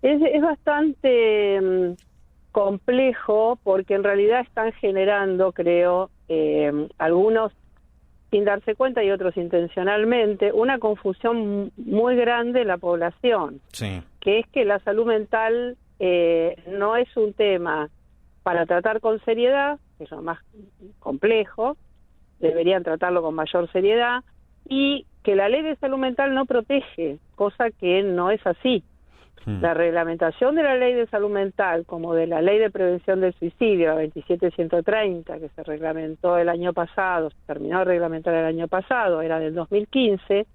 Es bastante complejo porque en realidad están generando, creo, algunos sin darse cuenta y otros intencionalmente, una confusión muy grande en la población, Sí. que es que la salud mental no es un tema para tratar con seriedad, que es lo más complejo, deberían tratarlo con mayor seriedad, y que la ley de salud mental no protege, cosa que no es así. La reglamentación de la ley de salud mental, como de la ley de prevención del suicidio, la 27130, que se reglamentó el año pasado, se terminó de reglamentar el año pasado, era del 2015,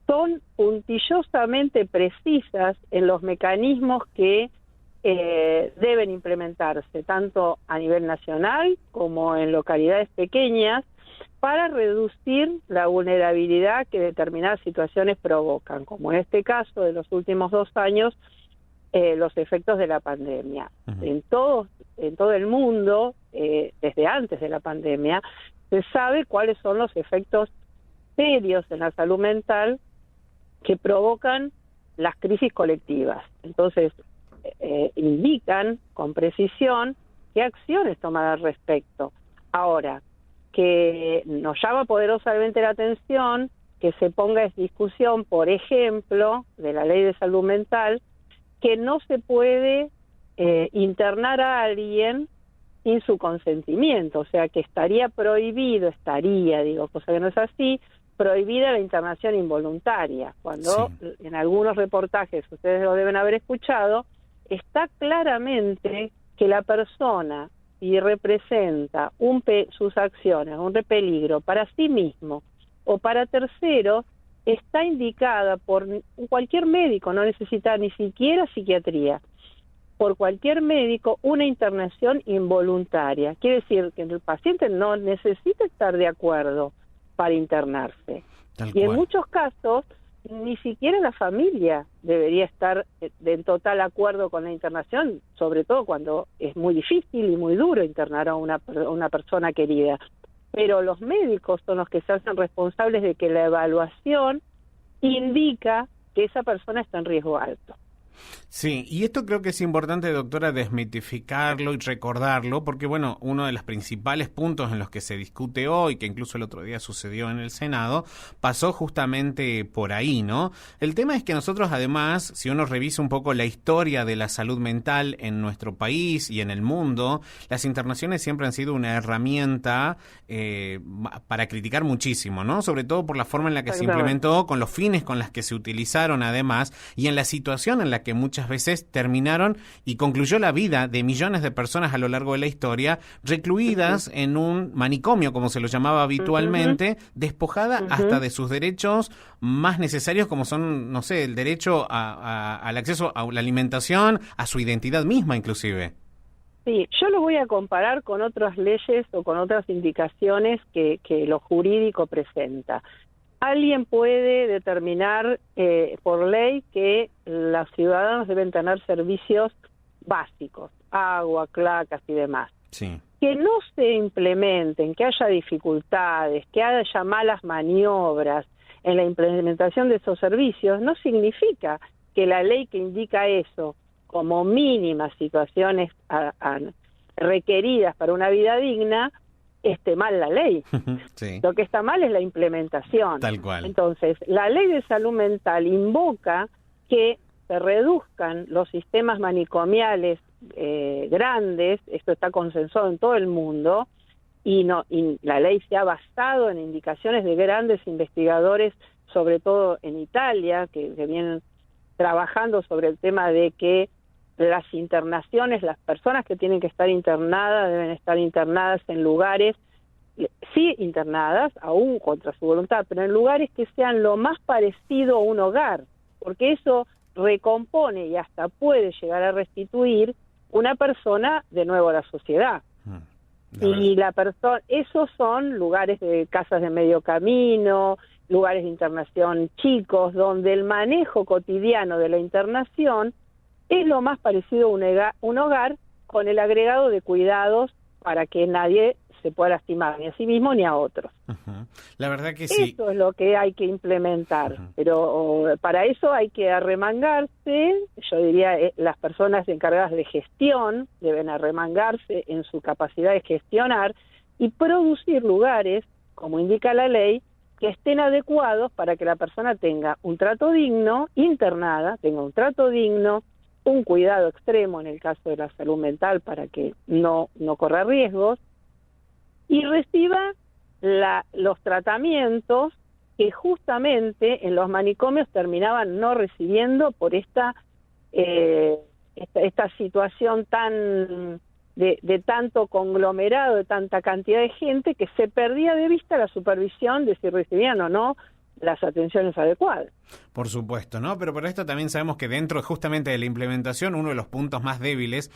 son puntillosamente precisas en los mecanismos que deben implementarse, tanto a nivel nacional como en localidades pequeñas, para reducir la vulnerabilidad que determinadas situaciones provocan, como en este caso de los últimos 2 años, los efectos de la pandemia. En todo el mundo, desde antes de la pandemia, se sabe cuáles son los efectos serios en la salud mental que provocan las crisis colectivas. Entonces, indican con precisión qué acciones tomar al respecto. Ahora, que nos llama poderosamente la atención que se ponga en discusión, por ejemplo, de la ley de salud mental, que no se puede internar a alguien sin su consentimiento, o sea, que estaría prohibido, cosa que no es así, prohibida la internación involuntaria, cuando en algunos reportajes, ustedes lo deben haber escuchado, está claramente que la persona, si representa sus acciones, un peligro para sí mismo o para terceros, está indicada por cualquier médico, no necesita ni siquiera psiquiatría, por cualquier médico una internación involuntaria. Quiere decir que el paciente no necesita estar de acuerdo para internarse. Y en muchos casos, ni siquiera la familia debería estar en total acuerdo con la internación, sobre todo cuando es muy difícil y muy duro internar a una persona querida. Pero los médicos son los que se hacen responsables de que la evaluación indica que esa persona está en riesgo alto. Sí, y esto creo que es importante, doctora, desmitificarlo y recordarlo, porque bueno, uno de los principales puntos en los que se discute hoy, que incluso el otro día sucedió en el Senado, pasó justamente por ahí, ¿no? El tema es que nosotros además, si uno revisa un poco la historia de la salud mental en nuestro país y en el mundo, las internaciones siempre han sido una herramienta para criticar muchísimo, ¿no? Sobre todo por la forma en la que se implementó, con los fines con los que se utilizaron además, y en la situación en la que muchas veces terminaron y concluyó la vida de millones de personas a lo largo de la historia, recluidas en un manicomio, como se lo llamaba habitualmente, despojada hasta de sus derechos más necesarios, como son, no sé, el derecho al acceso a la alimentación, a su identidad misma inclusive. Sí, yo lo voy a comparar con otras leyes o con otras indicaciones que lo jurídico presenta. Alguien puede determinar por ley que los ciudadanos deben tener servicios básicos, agua, cloacas y demás. Sí. Que no se implementen, que haya dificultades, que haya malas maniobras en la implementación de esos servicios, no significa que la ley que indica eso como mínimas situaciones requeridas para una vida digna esté mal la ley. Sí. Lo que está mal es la implementación. Tal cual. Entonces, la ley de salud mental invoca que se reduzcan los sistemas manicomiales grandes, esto está consensuado en todo el mundo, y la ley se ha basado en indicaciones de grandes investigadores, sobre todo en Italia, que vienen trabajando sobre el tema de que las internaciones, las personas que tienen que estar internadas, deben estar internadas en lugares, sí internadas, aún contra su voluntad, pero en lugares que sean lo más parecido a un hogar, porque eso recompone y hasta puede llegar a restituir una persona de nuevo a la sociedad. Y esos son lugares de casas de medio camino, lugares de internación chicos, donde el manejo cotidiano de la internación es lo más parecido a un hogar, con el agregado de cuidados para que nadie se pueda lastimar ni a sí mismo ni a otros. Uh-huh. La verdad que sí. Eso es lo que hay que implementar, pero para eso hay que arremangarse. Yo diría, las personas encargadas de gestión deben arremangarse en su capacidad de gestionar y producir lugares, como indica la ley, que estén adecuados para que la persona tenga un trato digno, internada, tenga un trato digno, un cuidado extremo en el caso de la salud mental para que no corra riesgos, y reciba los tratamientos que justamente en los manicomios terminaban no recibiendo por esta situación tan de tanto conglomerado, de tanta cantidad de gente, que se perdía de vista la supervisión de si recibían o no las atenciones adecuadas. Por supuesto, ¿no? Pero por esto también sabemos que dentro justamente de la implementación, uno de los puntos más débiles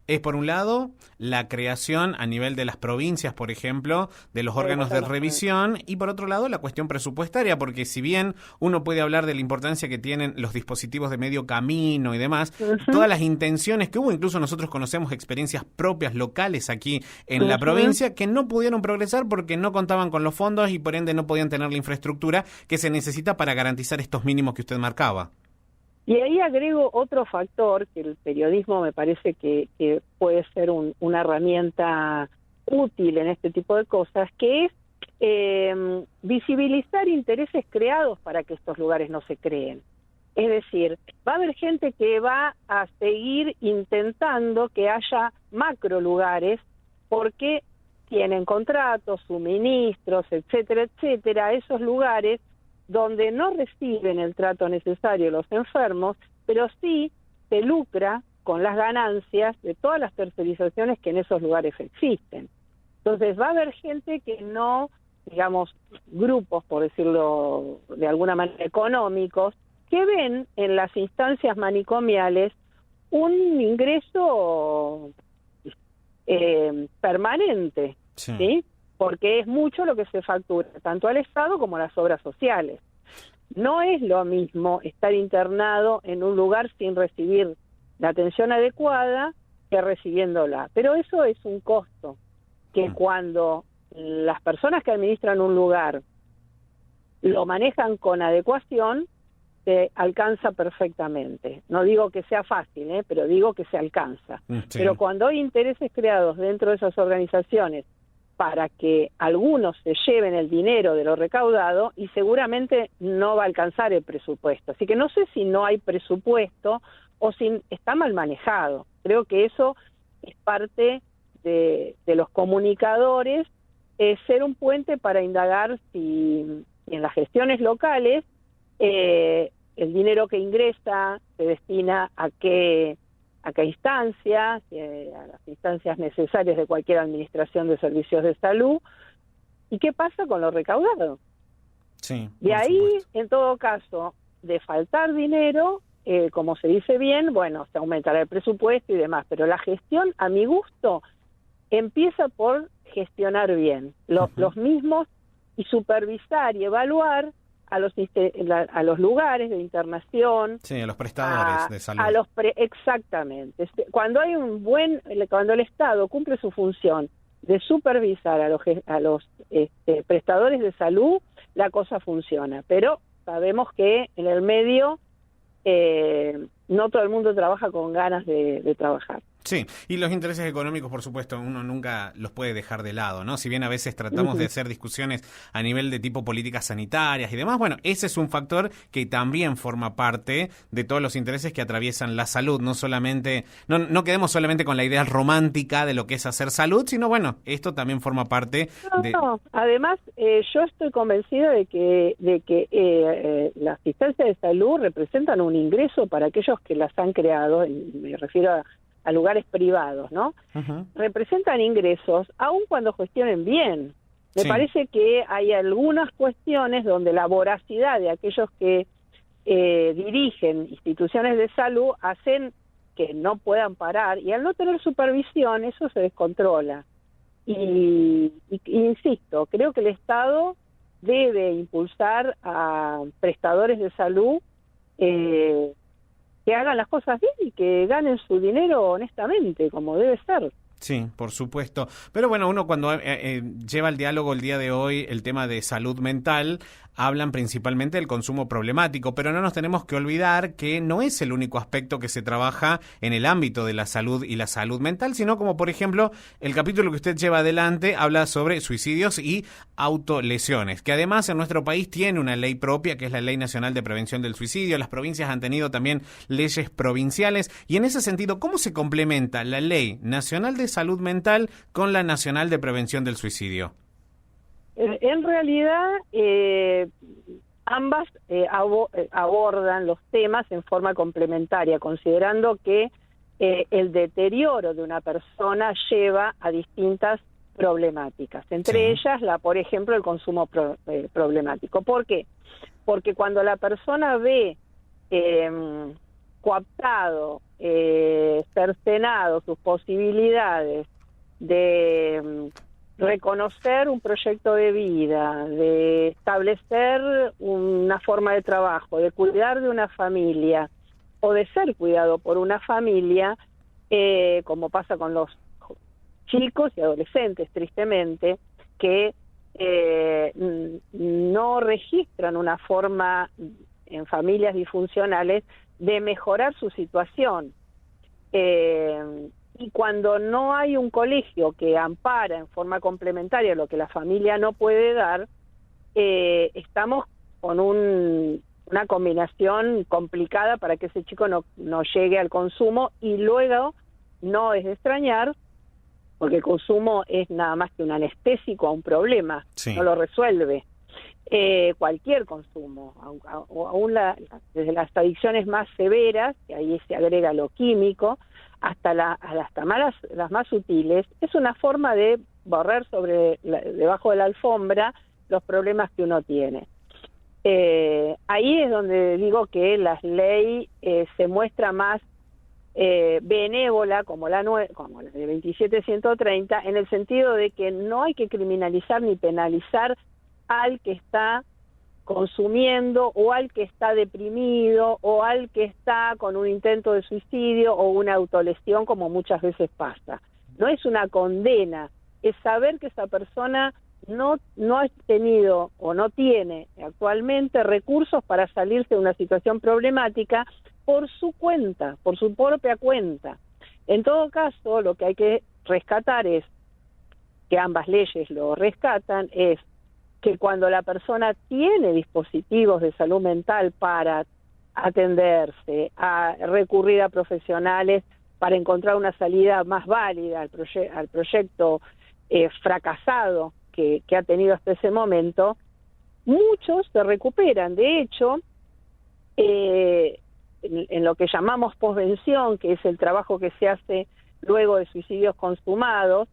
es, por un lado, la creación a nivel de las provincias, por ejemplo, de los órganos de revisión, y por otro lado, la cuestión presupuestaria, porque si bien uno puede hablar de la importancia que tienen los dispositivos de medio camino y demás, todas las intenciones que hubo, incluso nosotros conocemos experiencias propias locales aquí en la provincia, que no pudieron progresar porque no contaban con los fondos y por ende no podían tener la infraestructura que se necesita para garantizar estos mínimos que usted marcaba. Y ahí agrego otro factor que el periodismo me parece que puede ser una herramienta útil en este tipo de cosas, que es visibilizar intereses creados para que estos lugares no se creen. Es decir, va a haber gente que va a seguir intentando que haya macro lugares porque tienen contratos, suministros, etcétera, etcétera, esos lugares donde no reciben el trato necesario los enfermos, pero sí se lucra con las ganancias de todas las tercerizaciones que en esos lugares existen. Entonces va a haber gente que no, digamos, grupos, por decirlo de alguna manera, económicos, que ven en las instancias manicomiales un ingreso permanente, ¿sí? Porque es mucho lo que se factura, tanto al Estado como a las obras sociales. No es lo mismo estar internado en un lugar sin recibir la atención adecuada que recibiéndola. Pero eso es un costo, que cuando las personas que administran un lugar lo manejan con adecuación, se alcanza perfectamente. No digo que sea fácil, pero digo que se alcanza. Sí. Pero cuando hay intereses creados dentro de esas organizaciones para que algunos se lleven el dinero de lo recaudado, y seguramente no va a alcanzar el presupuesto. Así que no sé si no hay presupuesto o si está mal manejado. Creo que eso es parte de los comunicadores, ser un puente para indagar si en las gestiones locales el dinero que ingresa se destina a qué instancias, a las instancias necesarias de cualquier administración de servicios de salud, y qué pasa con lo recaudado. Sí, de ahí, supuesto, en todo caso, de faltar dinero, como se dice bien, bueno, se aumentará el presupuesto y demás, pero la gestión, a mi gusto, empieza por gestionar bien los mismos y supervisar y evaluar a los lugares de internación, sí, a los prestadores de salud, exactamente. Cuando hay cuando el Estado cumple su función de supervisar a los prestadores de salud, la cosa funciona. Pero sabemos que en el medio no todo el mundo trabaja con ganas de trabajar. Sí, y los intereses económicos, por supuesto, uno nunca los puede dejar de lado, ¿no? Si bien a veces tratamos de hacer discusiones a nivel de tipo políticas sanitarias y demás, bueno, ese es un factor que también forma parte de todos los intereses que atraviesan la salud. No solamente, no quedemos solamente con la idea romántica de lo que es hacer salud, sino bueno, esto también forma parte de... No, además, yo estoy convencida de que las instancias de salud representan un ingreso para aquellos que las han creado, me refiero a lugares privados, ¿no? Representan ingresos, aun cuando gestionen bien. Me parece que hay algunas cuestiones donde la voracidad de aquellos que dirigen instituciones de salud hacen que no puedan parar, y al no tener supervisión, eso se descontrola. Y insisto, creo que el Estado debe impulsar a prestadores de salud que hagan las cosas bien y que ganen su dinero honestamente, como debe ser. Sí, por supuesto. Pero bueno, uno cuando lleva al diálogo el día de hoy el tema de salud mental, hablan principalmente del consumo problemático, pero no nos tenemos que olvidar que no es el único aspecto que se trabaja en el ámbito de la salud y la salud mental, sino como por ejemplo el capítulo que usted lleva adelante habla sobre suicidios y autolesiones, que además en nuestro país tiene una ley propia que es la Ley Nacional de Prevención del Suicidio. Las provincias han tenido también leyes provinciales y en ese sentido, ¿cómo se complementa la Ley Nacional de Salud Mental con la Nacional de Prevención del Suicidio? En realidad, ambas abordan los temas en forma complementaria, considerando que el deterioro de una persona lleva a distintas problemáticas, entre ellas, por ejemplo, el consumo problemático. ¿Por qué? Porque cuando la persona ve coaptado, cercenado sus posibilidades de reconocer un proyecto de vida, de establecer una forma de trabajo, de cuidar de una familia o de ser cuidado por una familia, como pasa con los chicos y adolescentes, tristemente, que no registran una forma en familias disfuncionales de mejorar su situación. Y cuando no hay un colegio que ampara en forma complementaria lo que la familia no puede dar, estamos con una combinación complicada para que ese chico no llegue al consumo, y luego no es de extrañar, porque el consumo es nada más que un anestésico a un problema, no lo resuelve. Cualquier consumo, aún desde las adicciones más severas, que ahí se agrega lo químico, hasta las más sutiles, es una forma de borrar debajo de la alfombra los problemas que uno tiene. Ahí es donde digo que la ley se muestra más benévola, como la de 27.130, en el sentido de que no hay que criminalizar ni penalizar al que está consumiendo, o al que está deprimido, o al que está con un intento de suicidio o una autolesión, como muchas veces pasa. No es una condena, es saber que esa persona no ha tenido o no tiene actualmente recursos para salirse de una situación problemática por su cuenta, por su propia cuenta. En todo caso, lo que hay que rescatar es, que ambas leyes lo rescatan, es que cuando la persona tiene dispositivos de salud mental para atenderse, a recurrir a profesionales para encontrar una salida más válida al proyecto fracasado que ha tenido hasta ese momento, muchos se recuperan. De hecho, en lo que llamamos posvención, que es el trabajo que se hace luego de suicidios consumados,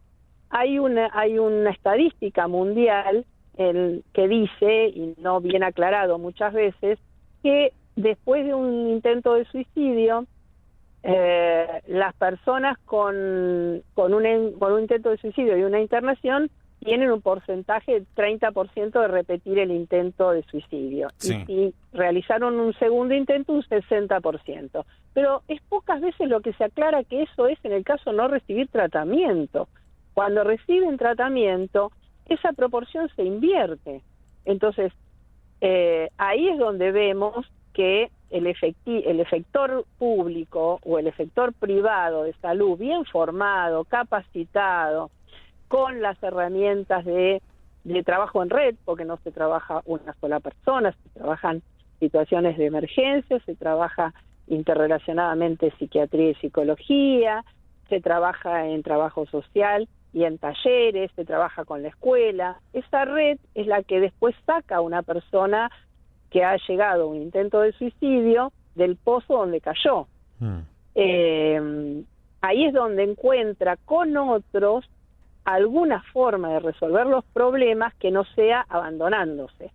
hay una estadística mundial que dice, y no bien aclarado muchas veces, que después de un intento de suicidio, las personas con un intento de suicidio y una internación tienen un porcentaje del 30% de repetir el intento de suicidio. Sí. Y si realizaron un segundo intento, un 60%. Pero es pocas veces lo que se aclara que eso es en el caso no recibir tratamiento. Cuando reciben tratamiento, esa proporción se invierte. Entonces, ahí es donde vemos que el efector público o el efector privado de salud, bien formado, capacitado, con las herramientas de trabajo en red, porque no se trabaja una sola persona, se trabajan situaciones de emergencia, se trabaja interrelacionadamente psiquiatría y psicología, se trabaja en trabajo social y en talleres, se trabaja con la escuela. Esa red es la que después saca a una persona que ha llegado a un intento de suicidio del pozo donde cayó. Ahí es donde encuentra con otros alguna forma de resolver los problemas que no sea abandonándose.